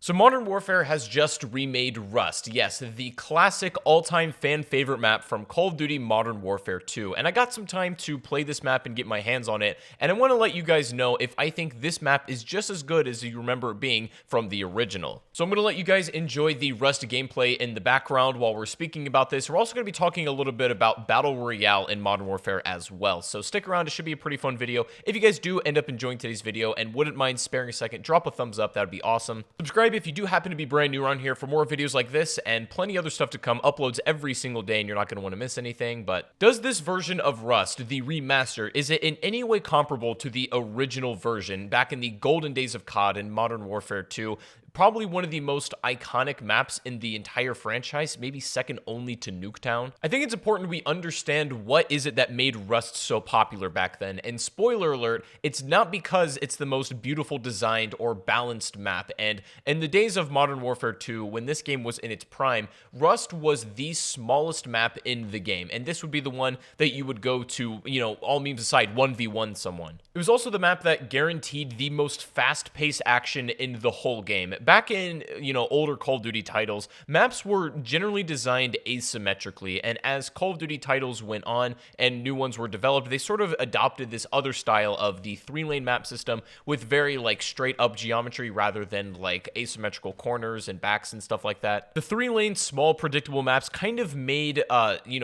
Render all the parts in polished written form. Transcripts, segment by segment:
So Modern Warfare has just remade Rust. Yes, the classic all-time fan favorite map from Call of Duty Modern Warfare 2. And I got some time to play this map and get my hands on it. And I want to let you guys know if I think this map is just as good as you remember it being from the original. So I'm going to let you guys enjoy the Rust gameplay in the background while we're speaking about this. We're also going to be talking a little bit about Battle Royale in Modern Warfare as well. So stick around, it should be a pretty fun video. If you guys do end up enjoying today's video and wouldn't mind sparing a second, drop a thumbs up, that would be awesome. Subscribe if you do happen to be brand new around here for more videos like this and plenty other stuff to come. Uploads every single day and you're not going to want to miss anything. But does this version of Rust, the remaster, is it in any way comparable to the original version back in the golden days of COD and Modern Warfare 2? Probably one of the most iconic maps in the entire franchise, maybe second only to Nuketown. I think it's important we understand what is it that made Rust so popular back then. And spoiler alert, it's not because it's the most beautiful designed or balanced map. And in the days of Modern Warfare 2, when this game was in its prime, Rust was the smallest map in the game. And this would be the one that you would go to, all memes aside, 1v1 someone. It was also the map that guaranteed the most fast-paced action in the whole game. Back in, older Call of Duty titles, maps were generally designed asymmetrically, and as Call of Duty titles went on and new ones were developed, they sort of adopted this other style of the 3-lane map system with very, straight-up geometry rather than, asymmetrical corners and backs and stuff like that. The 3-lane, small, predictable maps kind of made,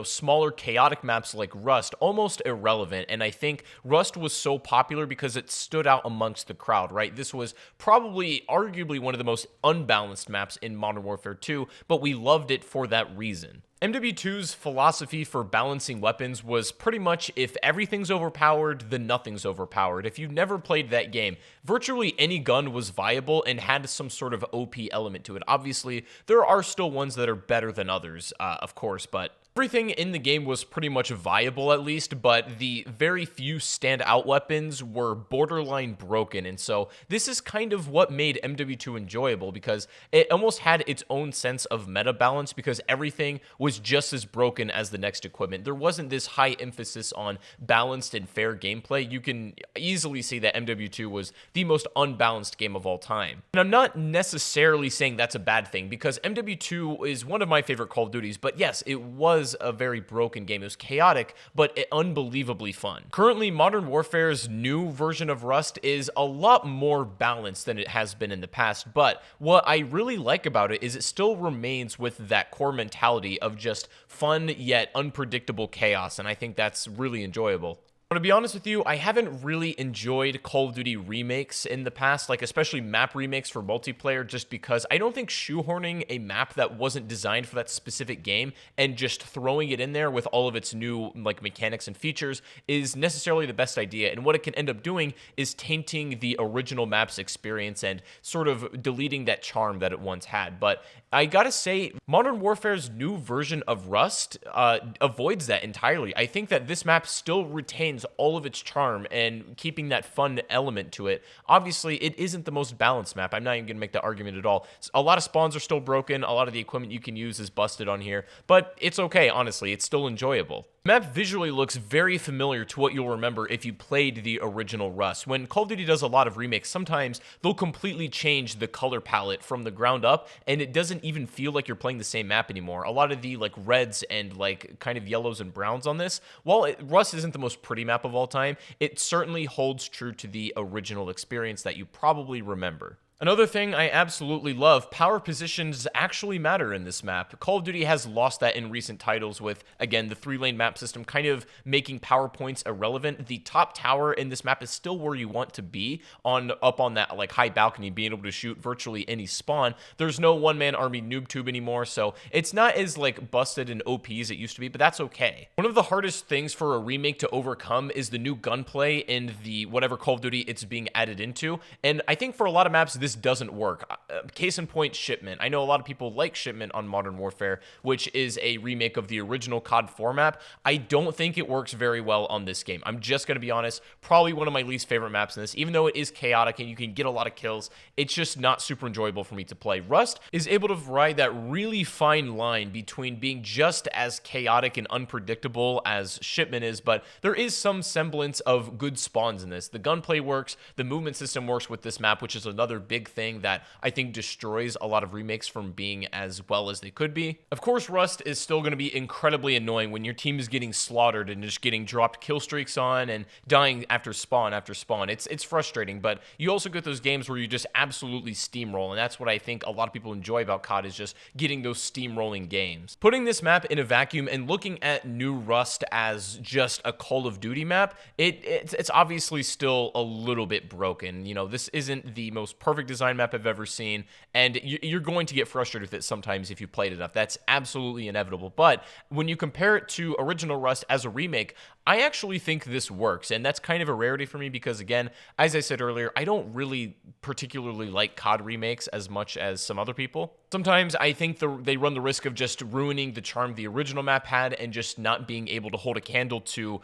smaller, chaotic maps like Rust almost irrelevant, and I think Rust was so popular because it stood out amongst the crowd, right? This was probably, arguably, one of the most unbalanced maps in Modern Warfare 2, but we loved it for that reason. MW2's philosophy for balancing weapons was pretty much if everything's overpowered, then nothing's overpowered. If you've never played that game, virtually any gun was viable and had some sort of OP element to it. Obviously, there are still ones that are better than others, of course, but everything in the game was pretty much viable at least, but the very few standout weapons were borderline broken, and so this is kind of what made MW2 enjoyable because it almost had its own sense of meta balance because everything was just as broken as the next equipment. There wasn't this high emphasis on balanced and fair gameplay. You can easily see that MW2 was the most unbalanced game of all time. And I'm not necessarily saying that's a bad thing because MW2 is one of my favorite Call of Duties, but yes, it was a very broken game. It was chaotic, but unbelievably fun. Currently, Modern Warfare's new version of Rust is a lot more balanced than it has been in the past, but what I really like about it is it still remains with that core mentality of just fun yet unpredictable chaos, and I think that's really enjoyable. But to be honest with you, I haven't really enjoyed Call of Duty remakes in the past, especially map remakes for multiplayer, just because I don't think shoehorning a map that wasn't designed for that specific game and just throwing it in there with all of its new mechanics and features is necessarily the best idea. And what it can end up doing is tainting the original map's experience and sort of deleting that charm that it once had. But I gotta say, Modern Warfare's new version of Rust avoids that entirely. I think that this map still retains all of its charm and keeping that fun element to it. Obviously, it isn't the most balanced map. I'm not even going to make that argument at all. A lot of spawns are still broken. A lot of the equipment you can use is busted on here, but it's okay, honestly. It's still enjoyable. The map visually looks very familiar to what you'll remember if you played the original Rust. When Call of Duty does a lot of remakes, sometimes they'll completely change the color palette from the ground up, and it doesn't even feel like you're playing the same map anymore. A lot of the reds and kind of yellows and browns on this, while Rust isn't the most pretty map of all time, it certainly holds true to the original experience that you probably remember. Another thing I absolutely love, power positions actually matter in this map. Call of Duty has lost that in recent titles with, again, the 3-lane map system kind of making power points irrelevant. The top tower in this map is still where you want to be, up on that high balcony, being able to shoot virtually any spawn. There's no one-man army noob tube anymore, so it's not as busted and OP as it used to be, but that's okay. One of the hardest things for a remake to overcome is the new gunplay in the whatever Call of Duty it's being added into, and I think for a lot of maps, this doesn't work. Case in point, Shipment. I know a lot of people like Shipment on Modern Warfare, which is a remake of the original COD 4 map. I don't think it works very well on this game. I'm just going to be honest, probably one of my least favorite maps in this. Even though it is chaotic and you can get a lot of kills, it's just not super enjoyable for me to play. Rust is able to ride that really fine line between being just as chaotic and unpredictable as Shipment is, but there is some semblance of good spawns in this. The gunplay works, the movement system works with this map, which is another big big thing that I think destroys a lot of remakes from being as well as they could be. Of course, Rust is still going to be incredibly annoying when your team is getting slaughtered and just getting dropped kill streaks on and dying after spawn after spawn. It's frustrating, but you also get those games where you just absolutely steamroll, and that's what I think a lot of people enjoy about COD, is just getting those steamrolling games. Putting this map in a vacuum and looking at new Rust as just a Call of Duty map, it's obviously still a little bit broken. You know, this isn't the most perfect design map I've ever seen, and you're going to get frustrated with it sometimes if you played enough. That's absolutely inevitable. But when you compare it to original Rust as a remake, I actually think this works, and that's kind of a rarity for me because, again, as I said earlier, I don't really particularly like COD remakes as much as some other people. Sometimes I think they run the risk of just ruining the charm the original map had and just not being able to hold a candle to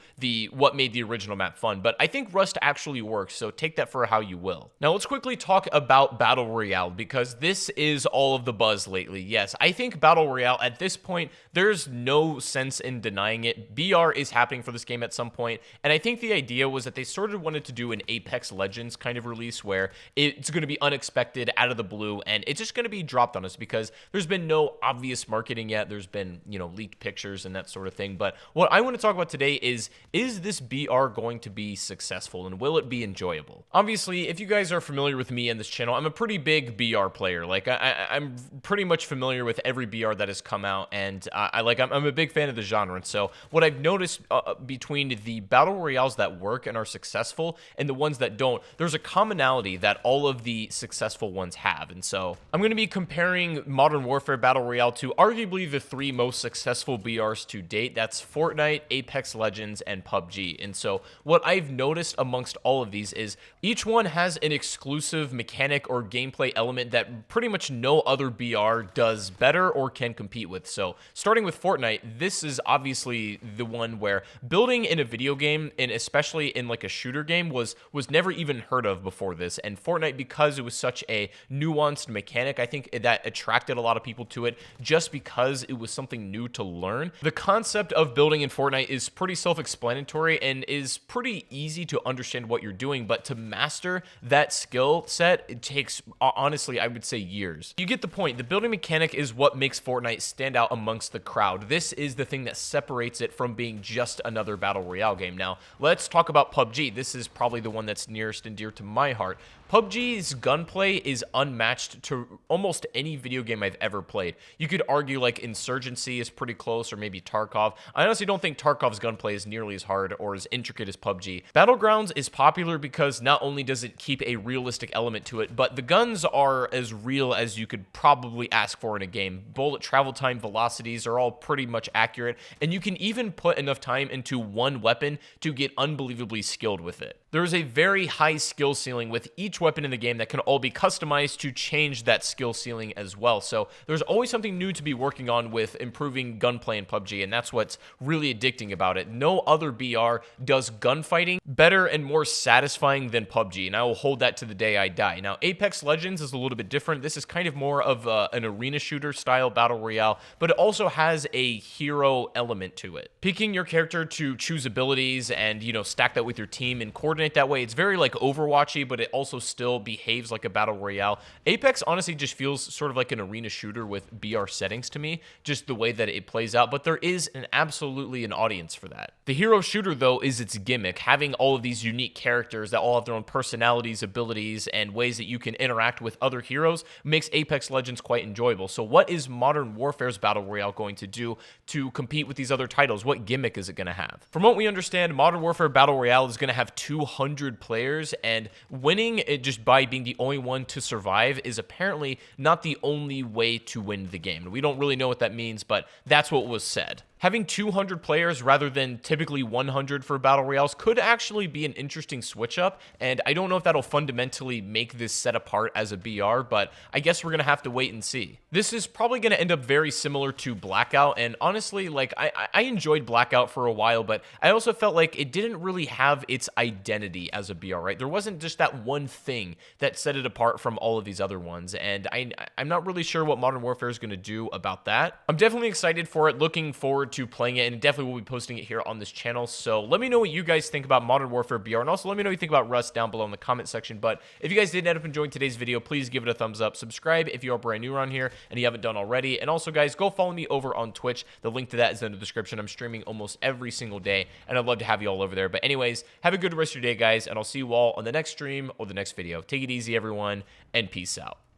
what made the original map fun. But I think Rust actually works, so take that for how you will. Now let's quickly talk about Battle Royale, because this is all of the buzz lately. Yes, I think Battle Royale, at this point, there's no sense in denying it. BR is happening for this game at some point, and I think the idea was that they sort of wanted to do an Apex Legends kind of release where it's going to be unexpected, out of the blue, and it's just going to be dropped on us because there's been no obvious marketing yet. There's been, leaked pictures and that sort of thing. But what I want to talk about today is this BR going to be successful, and will it be enjoyable? Obviously, if you guys are familiar with me and this channel, I'm a pretty big BR player. Like, I'm pretty much familiar with every BR that has come out, and I'm a big fan of the genre. And so what I've noticed between the Battle Royales that work and are successful and the ones that don't, there's a commonality that all of the successful ones have. And so I'm going to be comparing Modern Warfare Battle Royale to arguably the three most successful BRs to date. That's Fortnite, Apex Legends, and PUBG. And so what I've noticed amongst all of these is each one has an exclusive mechanic or gameplay element that pretty much no other BR does better or can compete with. So starting with Fortnite, this is obviously the one where building in a video game, and especially in like a shooter game, was never even heard of before this. And Fortnite, because it was such a nuanced mechanic, I think that attracted a lot of people to it just because it was something new to learn. The concept of building in Fortnite is pretty self-explanatory and is pretty easy to understand what you're doing, but to master that skill set, it takes, honestly, I would say years. You get the point. The building mechanic is what makes Fortnite stand out amongst the crowd. This is the thing that separates it from being just another Battle Royale game. Now, let's talk about PUBG. This is probably the one that's nearest and dear to my heart. PUBG's gunplay is unmatched to almost any video game I've ever played. You could argue like Insurgency is pretty close, or maybe Tarkov. I honestly don't think Tarkov's gunplay is nearly as hard or as intricate as PUBG. Battlegrounds is popular because not only does it keep a realistic element to it, but the guns are as real as you could probably ask for in a game. Bullet travel time, velocities are all pretty much accurate, and you can even put enough time into one weapon to get unbelievably skilled with it. There is a very high skill ceiling with each weapon in the game that can all be customized to change that skill ceiling as well. So there's always something new to be working on with improving gunplay in PUBG, and that's what's really addicting about it. No other BR does gunfighting better and more satisfying than PUBG, and I will hold that to the day I die. Now, Apex Legends is a little bit different. This is kind of more of an arena shooter style battle royale, but it also has a hero element to it. Picking your character to choose abilities and, stack that with your team and coordinate that way, it's very like Overwatchy, but it also still behaves like a battle royale. Apex honestly just feels sort of like an arena shooter with BR settings to me, just the way that it plays out, but there is absolutely an audience for that. The hero shooter, though, is its gimmick. Having all of these unique characters that all have their own personalities, abilities, and ways that you can interact with other heroes makes Apex Legends quite enjoyable. So what is Modern Warfare's battle royale going to do to compete with these other titles? What gimmick is it going to have? From what we understand, Modern Warfare Battle Royale is going to have 200 players, and winning it just by being the only one to survive is apparently not the only way to win the game. We don't really know what that means, but that's what was said. Having 200 players rather than typically 100 for Battle Royales could actually be an interesting switch up, and I don't know if that'll fundamentally make this set apart as a BR, but I guess we're going to have to wait and see. This is probably going to end up very similar to Blackout, and honestly, like, I enjoyed Blackout for a while, but but I also felt like it didn't really have its identity as a BR, right? There wasn't just that one thing that set it apart from all of these other ones, and I'm not really sure what Modern Warfare is going to do about that. I'm definitely excited for it, looking forward to playing it, and definitely will be posting it here on this channel. So let me know what you guys think about Modern Warfare BR, and also let me know what you think about Rust down below in the comment section. But if you guys did end up enjoying today's video, please give it a thumbs up, subscribe if you are brand new around here and you haven't done already, and also guys, go follow me over on Twitch. The link to that is in the description. I'm streaming almost every single day, and I'd love to have you all over there. But anyways, have a good rest of your day, guys, and I'll see you all on the next stream or the next video. Take it easy, everyone, and peace out.